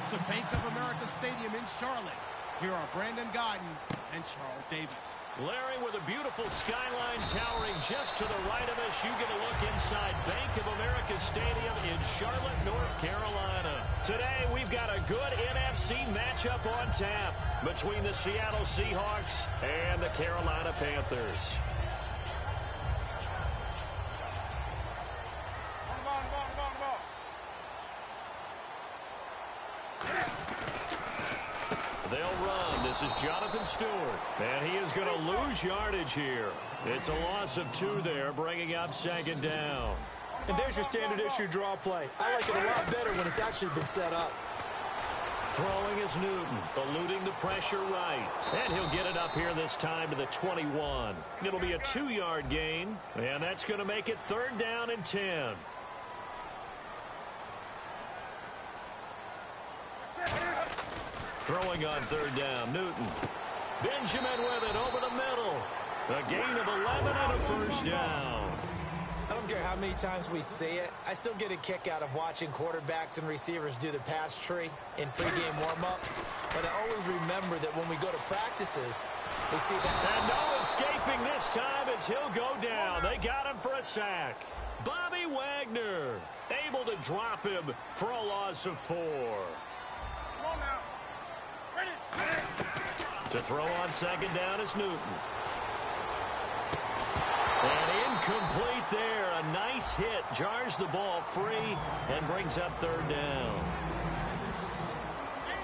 to Bank of America Stadium in Charlotte. Here are Brandon Gaudin and Charles Davis. Larry, with a beautiful skyline towering just to the right of us, you get a look inside Bank of America Stadium in Charlotte, North Carolina. Today, we've got a good NFC matchup on tap between the Seattle Seahawks and the Carolina Panthers. They'll run. This is Jonathan Stewart. And he is going to lose yardage here. It's a loss of 2 there, bringing up 2nd down. And there's your standard issue draw play. I like it a lot better when it's actually been set up. Throwing is Newton, eluding the pressure right. And he'll get it up here this time to the 21. It'll be a 2-yard gain, and that's going to make it 3rd down and 10. Throwing on 3rd down, Newton. Benjamin with it over the middle. A gain of 11 and a 1st down. I don't care how many times we see it. I still get a kick out of watching quarterbacks and receivers do the pass tree in pregame warm-up. But I always remember that when we go to practices, we see that. And no escaping this time as he'll go down. They got him for a sack. Bobby Wagner able to drop him for a loss of 4. To throw on 2nd down is Newton. And incomplete there. A nice hit. Jars the ball free and brings up 3rd down.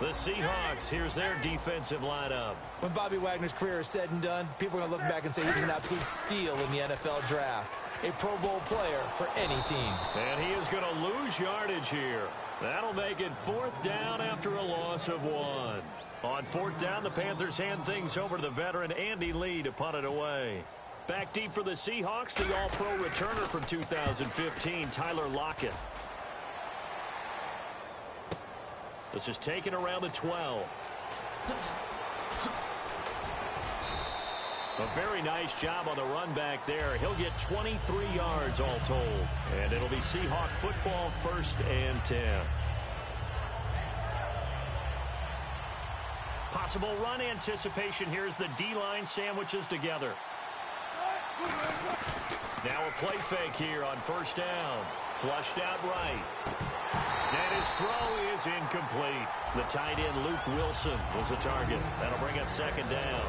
The Seahawks, here's their defensive lineup. When Bobby Wagner's career is said and done, people are going to look back and say he's an absolute steal in the NFL draft. A Pro Bowl player for any team. And he is going to lose yardage here. That'll make it 4th down after a loss of 1. On 4th down, the Panthers hand things over to the veteran Andy Lee to punt it away. Back deep for the Seahawks, the All-Pro returner from 2015, Tyler Lockett. This is taken around the 12. A very nice job on the run back there. He'll get 23 yards all told. And it'll be Seahawk football, 1st and 10. Possible run anticipation. Here's the D-line sandwiches together. Now a play fake here on 1st down. Flushed out right. And his throw is incomplete. The tight end Luke Wilson was the target. That'll bring up 2nd down.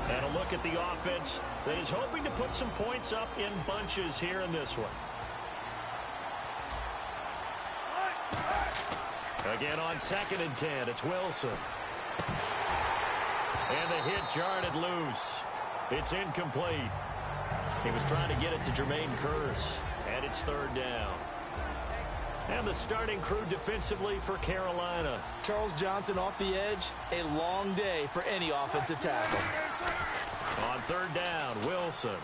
And a look at the offense that is hoping to put some points up in bunches here in this one. Again on 2nd and 10, it's Wilson. And the hit jarred it loose. It's incomplete. He was trying to get it to Jermaine Kearse. And it's 3rd down. And the starting crew defensively for Carolina. Charles Johnson off the edge. A long day for any offensive tackle. On 3rd down, Wilson.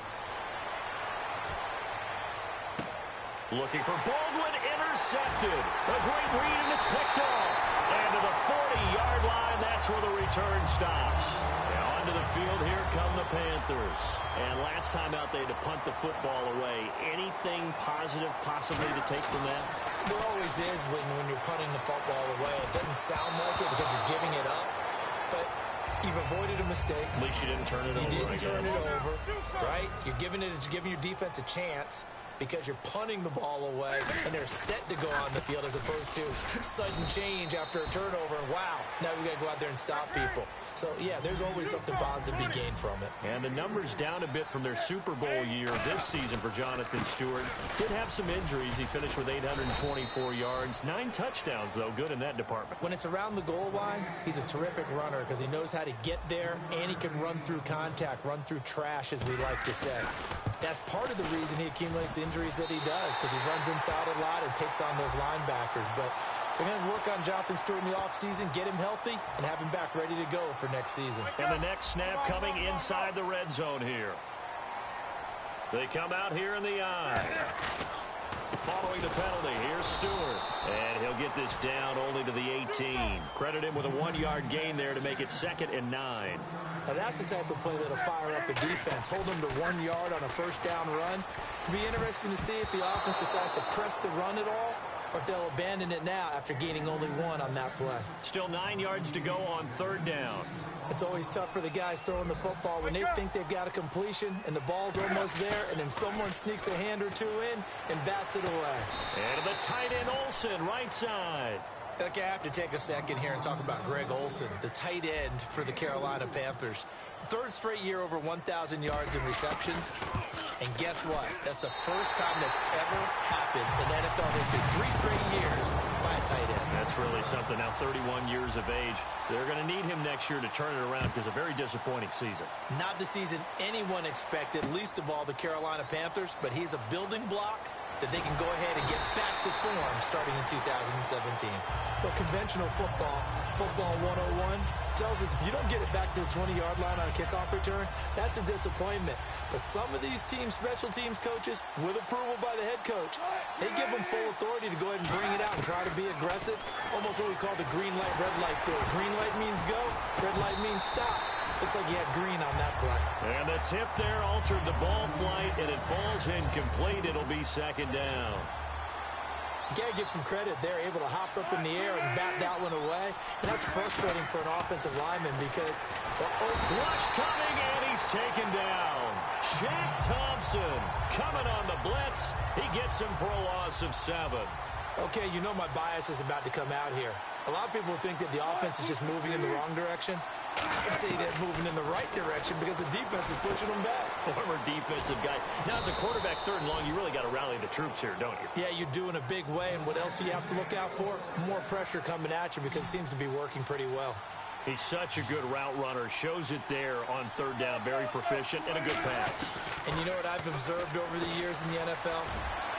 Looking for Baldwin, intercepted. A great read, and it's picked off. And to the 40-yard line, that's where the return stops. Now onto the field, here come the Panthers. And last time out, they had to punt the football away. Anything positive possibly to take from that? There always is when you're punting the football away. It doesn't sound like it because you're giving it up, but you've avoided a mistake. At least you didn't turn it over. You didn't turn it over, right? You're giving your defense a chance because you're punting the ball away, and they're set to go on the field as opposed to sudden change after a turnover. And wow, now we got to go out there and stop people. So, yeah, there's always something positive to be gained from it. And the numbers down a bit from their Super Bowl year this season for Jonathan Stewart. Did have some injuries. He finished with 824 yards. 9 touchdowns, though. Good in that department. When it's around the goal line, he's a terrific runner because he knows how to get there, and he can run through contact, run through trash, as we like to say. That's part of the reason he accumulates the injuries that he does, because he runs inside a lot and takes on those linebackers. But we're going to work on Jonathan Stewart in the offseason, get him healthy, and have him back ready to go for next season. And the next snap coming inside the red zone here. They come out here in the eye. Following the penalty, here's Stewart. And he'll get this down only to the 18. Credit him with a 1-yard gain there to make it 2nd and 9. Now that's the type of play that'll fire up the defense. Hold them to 1 yard on a 1st down run. It'll be interesting to see if the offense decides to press the run at all or if they'll abandon it now after gaining only 1 on that play. Still 9 yards to go on 3rd down. It's always tough for the guys throwing the football when they think they've got a completion and the ball's almost there, and then someone sneaks a hand or two in and bats it away. And the tight end Olsen, right side. Okay, I have to take a second here and talk about Greg Olsen, the tight end for the Carolina Panthers. 3rd straight year over 1,000 yards in receptions. And guess what? That's the first time that's ever happened in NFL history. 3 straight years by a tight end. That's really something. Now 31 years of age. They're going to need him next year to turn it around because a very disappointing season. Not the season anyone expected, least of all the Carolina Panthers, but he's a building block that they can go ahead and get back to form starting in 2017. But conventional football 101, tells us if you don't get it back to the 20-yard line on a kickoff return, that's a disappointment. But some of these teams, special teams coaches, with approval by the head coach, they give them full authority to go ahead and bring it out and try to be aggressive. Almost what we call the green light, red light theory. Green light means go, red light means stop. Looks like he had green on that play. And the tip there altered the ball flight, and it falls incomplete. It'll be 2nd down. You got to give some credit. They're able to hop up in the air and bat that one away. And that's frustrating for an offensive lineman because the rush coming, and he's taken down. Shaq Thompson coming on the blitz. He gets him for a loss of 7. Okay, you know my bias is about to come out here. A lot of people think that the offense is just moving in the wrong direction. I'd say they're moving in the right direction because the defense is pushing them back. Former defensive guy. Now, as a quarterback 3rd and long, you really got to rally the troops here, don't you? Yeah, you do in a big way. And what else do you have to look out for? More pressure coming at you because it seems to be working pretty well. He's such a good route runner. Shows it there on 3rd down. Very proficient and a good pass. And you know what I've observed over the years in the NFL?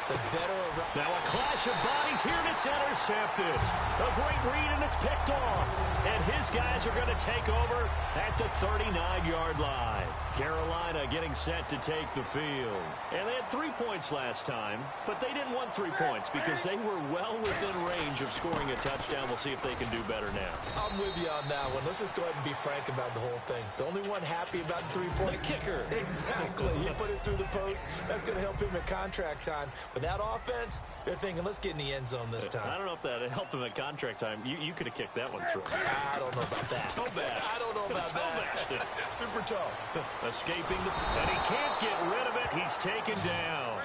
The better around. Now a clash of bodies here, and it's intercepted. A great read, and it's picked off. And his guys are going to take over at the 39-yard line. Carolina getting set to take the field. And they had 3 points last time, but they didn't want 3 points because they were well within range of scoring a touchdown. We'll see if they can do better now. I'm with you on that one. Let's just go ahead and be frank about the whole thing. The only one happy about the 3-point. The kicker. Exactly. He put it through the post. That's going to help him at contract time. But that offense, they're thinking, let's get in the end zone this time. I don't know if that helped him at contract time. You could have kicked that one through. I don't know about that. Toe bash. I don't know about that. Super toe. Escaping and he can't get rid of it. He's taken down.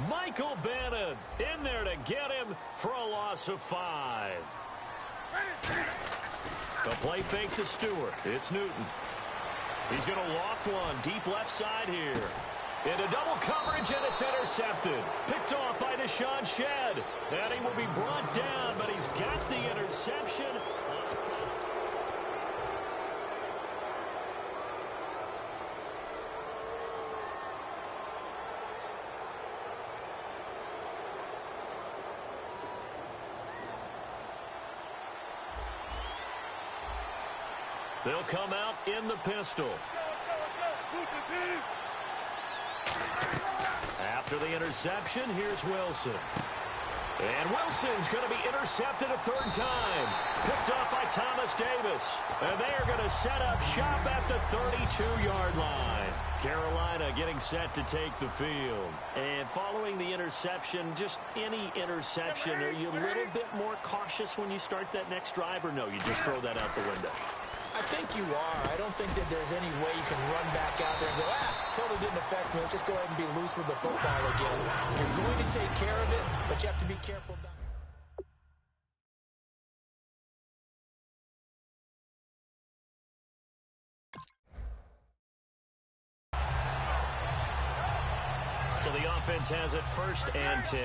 Michael Bannon in there to get him for a loss of 5. The play fake to Stewart. It's Newton. He's going to loft one deep left side here. Into double coverage, and it's intercepted. Picked off by Deshaun Shedd. And he will be brought down, but he's got the interception. They'll come out in the pistol. After the interception, here's Wilson. And Wilson's going to be intercepted a 3rd time. Picked off by Thomas Davis. And they are going to set up shop at the 32-yard line. Carolina getting set to take the field. And following the interception, just any interception, are you a little bit more cautious when you start that next drive, or no, you just throw that out the window? I think you are. I don't think that there's any way you can run back out there and go, totally didn't affect me. Let's just go ahead and be loose with the football again. You're going to take care of it, but you have to be careful. So the offense has it 1st and 10.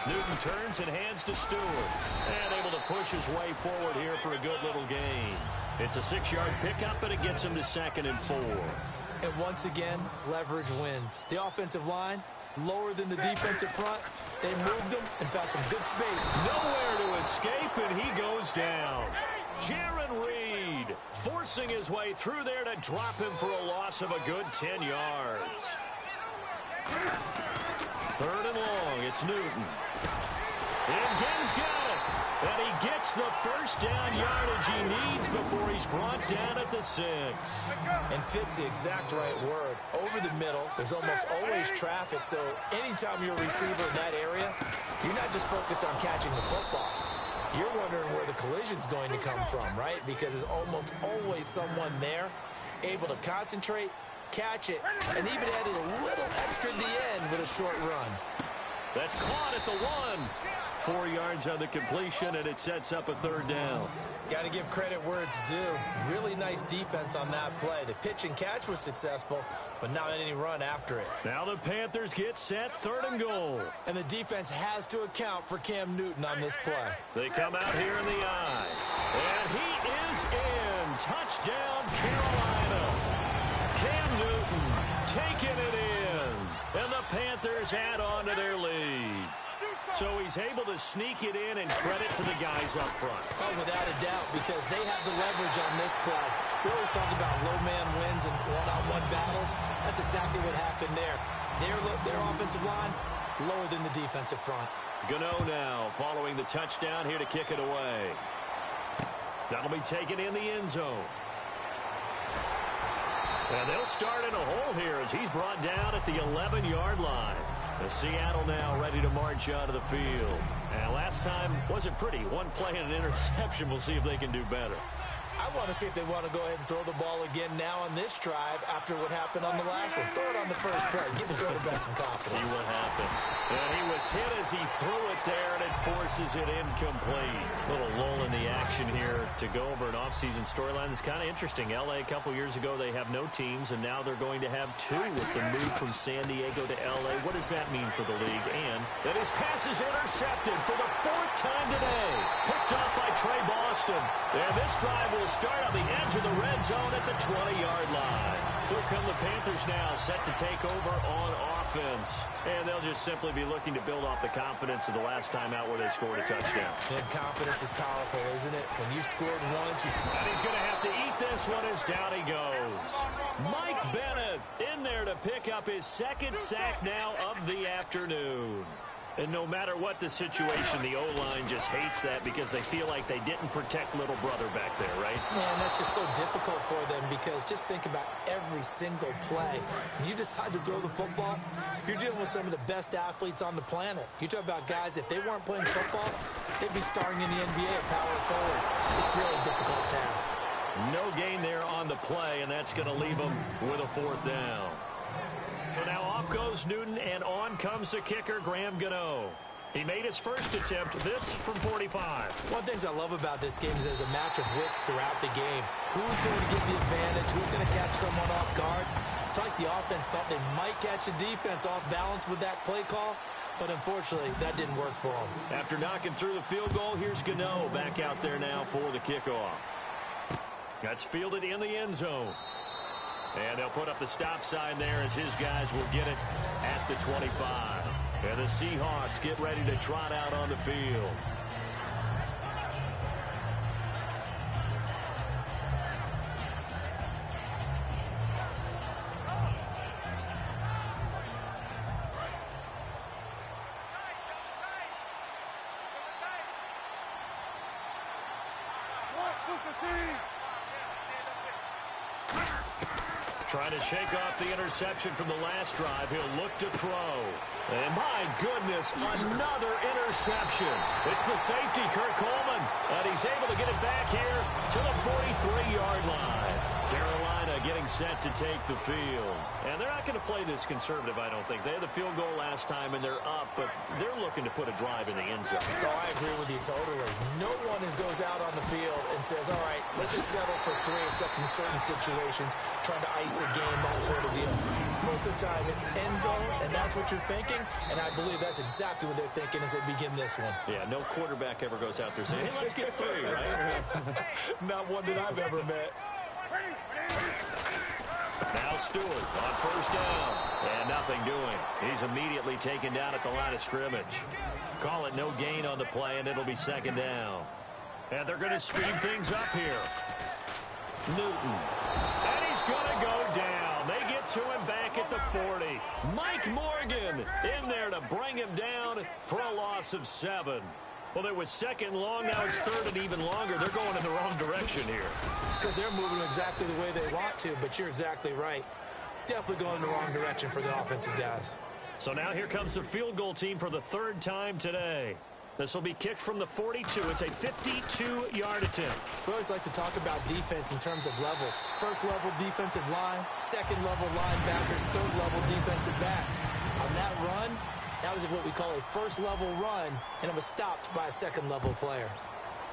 Newton turns and hands to Stewart. And able to push his way forward here for a good little gain. It's a 6-yard pickup, but it gets him to 2nd and 4. And once again, leverage wins. The offensive line, lower than the defensive front. They moved them and found some good space. Nowhere to escape, and he goes down. Jarran Reed forcing his way through there to drop him for a loss of a good 10 yards. 3rd and long, it's Newton. And Genn's got it. And he gets the first down yardage he needs before he's brought down at the 6. And fits the exact right word. Over the middle, there's almost always traffic, so anytime you're a receiver in that area, you're not just focused on catching the football. You're wondering where the collision's going to come from, right? Because there's almost always someone there able to concentrate, catch it, and even added a little extra at the end with a short run. That's caught at the 1. 4 yards on the completion, and it sets up a 3rd down. Got to give credit where it's due. Really nice defense on that play. The pitch and catch was successful, but not any run after it. Now the Panthers get set, 3rd and goal. And the defense has to account for Cam Newton on this play. They come out here in the eye. And he is in. Touchdown, Carolina. Cam Newton taking it in. And the Panthers add on to their lead. So he's able to sneak it in, and credit to the guys up front. Oh, without a doubt, because they have the leverage on this play. We always talk about low man wins and one-on-one battles. That's exactly what happened there. Their offensive line lower than the defensive front. Gano now following the touchdown here to kick it away. That'll be taken in the end zone. And they'll start in a hole here as he's brought down at the 11-yard line. The Seattle now ready to march out of the field. And last time wasn't pretty. One play and an interception. We'll see if they can do better. I want to see if they want to go ahead and throw the ball again now on this drive after what happened on the last one. Throw it on the first play. Give the quarterback some confidence. See what happens. And he was hit as he threw it there, and it forces it incomplete. Little lull in the action here to go over an offseason storyline. It's kind of interesting. L.A. a couple years ago, they have no teams, and now they're going to have 2 with the move from San Diego to L.A. What does that mean for the league? And that his pass is intercepted for the 4th time today. Picked off by Trey Boston. And this drive will start on the edge of the red zone at the 20-yard line. Here come the Panthers now, set to take over on offense. And they'll just simply be looking to build off the confidence of the last time out where they scored a touchdown. And confidence is powerful, isn't it? When you scored once, And he's going to have to eat this one as down he goes. Mike Bennett in there to pick up his 2nd sack now of the afternoon. And no matter what the situation, the O-line just hates that because they feel like they didn't protect little brother back there, right? Man, that's just so difficult for them because just think about every single play. When you decide to throw the football, you're dealing with some of the best athletes on the planet. You talk about guys, if they weren't playing football, they'd be starring in the NBA at power forward. It's really a difficult task. No gain there on the play, and that's going to leave them with a 4th down. So now off goes Newton, and on comes the kicker, Graham Gano. He made his first attempt, this from 45. One of the things I love about this game is there's a match of wits throughout the game. Who's going to get the advantage? Who's going to catch someone off guard? I feel like the offense thought they might catch the defense off balance with that play call, but unfortunately, that didn't work for them. After knocking through the field goal, here's Gano back out there now for the kickoff. That's fielded in the end zone. And they'll put up the stop sign there as his guys will get it at the 25. And the Seahawks get ready to trot out on the field. Trying to shake off the interception from the last drive. He'll look to throw. And my goodness, another interception. It's the safety, Kurt Coleman. And he's able to get it back here to the 43-yard line. Carolina getting set to take the field. And they're not going to play this conservative, I don't think. They had the field goal last time, and they're up, but they're looking to put a drive in the end zone. Oh, I agree with you totally. No one goes out on the field and says, all right, let's just settle for 3, except in certain situations, trying to ice a game, that sort of deal. Most of the time, it's end zone, and that's what you're thinking, and I believe that's exactly what they're thinking as they begin this one. Yeah, no quarterback ever goes out there saying, hey, let's get 3, right? Not one that I've ever met. Now Stewart on first down, and nothing doing. He's immediately taken down at the line of scrimmage. Call it no gain on the play, and it'll be 2nd down. And they're going to speed things up here. Newton. And he's going to go down. They get to him back at the 40. Mike Morgan in there to bring him down for a loss of 7. Well, it was second long. Now it's third and even longer. They're going in the wrong direction here. Because they're moving exactly the way they want to, but you're exactly right. Definitely going in the wrong direction for the offensive guys. So now here comes the field goal team for the third time today. This will be kicked from the 42. It's a 52-yard attempt. We always like to talk about defense in terms of levels. First-level defensive line, second-level linebackers, third-level defensive backs. On that run, that was what we call a first-level run, and it was stopped by a second-level player.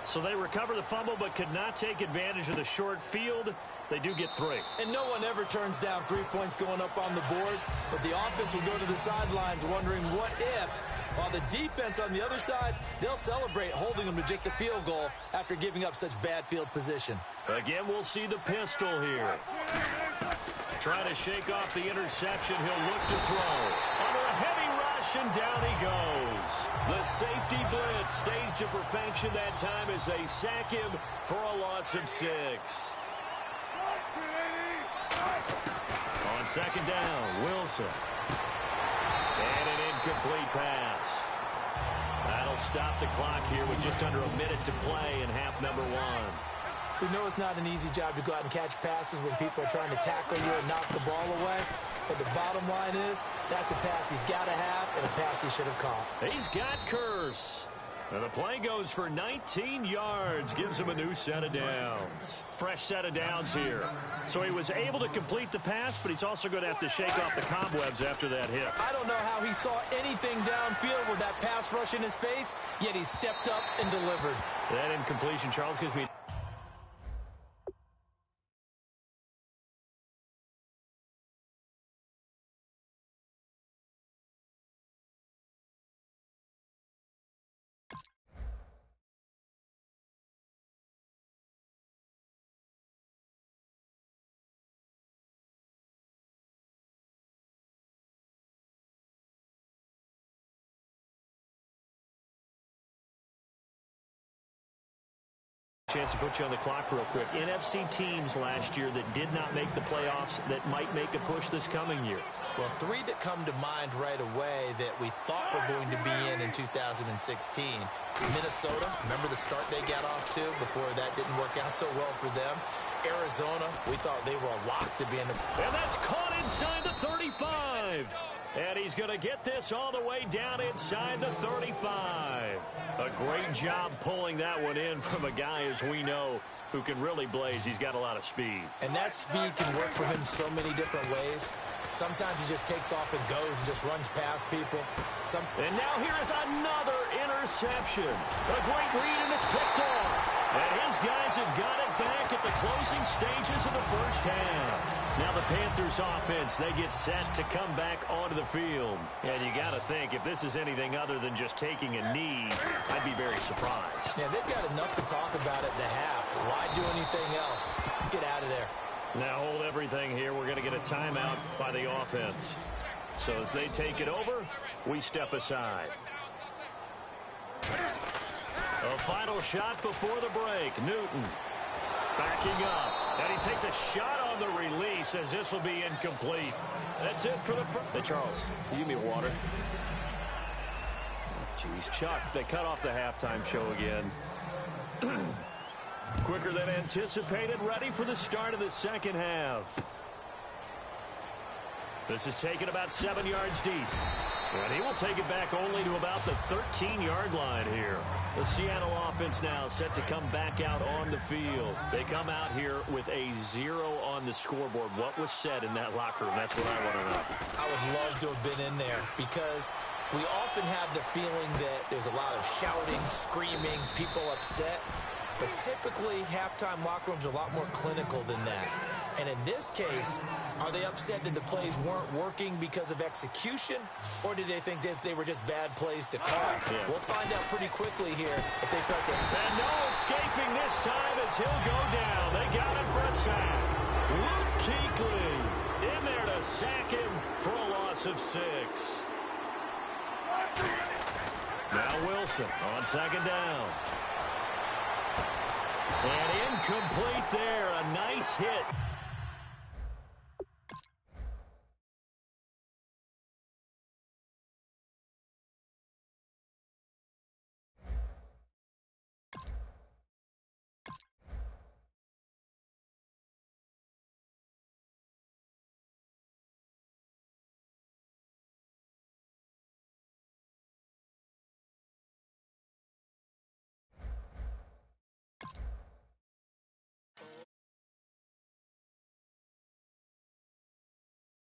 So they recover the fumble but could not take advantage of the short field. They do get 3. And no one ever turns down 3 points going up on the board, but the offense will go to the sidelines wondering what if. While the defense on the other side, they'll celebrate holding them to just a field goal after giving up such bad field position. Again, we'll see the pistol here. Trying to shake off the interception. He'll look to throw. Under a heavy rush, and down he goes. The safety blitz staged to perfection that time as they sack him for a loss of 6. On second down, Wilson. And an incomplete pass. That'll stop the clock here with just under a minute to play in half number 1. We know it's not an easy job to go out and catch passes when people are trying to tackle you and knock the ball away. But the bottom line is, that's a pass he's got to have and a pass he should have caught. He's got Curse. And the play goes for 19 yards, gives him a new set of downs. Fresh set of downs here. So he was able to complete the pass, but he's also going to have to shake off the cobwebs after that hit. I don't know how he saw anything downfield with that pass rush in his face, yet he stepped up and delivered. That incompletion, Charles, gives me... chance to put you on the clock real quick. NFC teams last year that did not make the playoffs that might make a push this coming year. Well, 3 that come to mind right away that we thought were going to be in 2016. Minnesota, remember the start they got off to before that didn't work out so well for them. Arizona, we thought they were a lock to be in the... And that's caught inside the 35. And he's going to get this all the way down inside the 35. A great job pulling that one in from a guy, as we know, who can really blaze. He's got a lot of speed. And that speed can work for him so many different ways. Sometimes he just takes off and goes and just runs past people. And now here is another interception. A great read, and it's picked off. And his guys have got it back at the closing stages of the first half. Now the Panthers offense, they get set to come back onto the field. And you got to think, if this is anything other than just taking a knee, I'd be very surprised. Yeah, they've got enough to talk about at the half. Why do anything else? Just get out of there. Now hold everything here. We're going to get a timeout by the offense. So as they take it over, we step aside. A final shot before the break. Newton backing up. And he takes a shot on the release as this will be incomplete. That's it for the first. Hey, Charles, can you give me water? Jeez, Chuck, they cut off the halftime show again. Quicker than anticipated, ready for the start of the second half. This is taken about 7 yards deep. And he will take it back only to about the 13-yard line here. The Seattle offense now set to come back out on the field. They come out here with a 0 on the scoreboard. What was said in that locker room? That's what I want to know. I would love to have been in there because we often have the feeling that there's a lot of shouting, screaming, people upset. But typically, halftime locker rooms are a lot more clinical than that. And in this case, are they upset that the plays weren't working because of execution? Or did they think they were just bad plays to call? Yeah. We'll find out pretty quickly here if they felt that. And no escaping this time as he'll go down. They got him for a sack. Luke Kuechly in there to sack him for a loss of 6. Now Wilson on second down. And incomplete there. A nice hit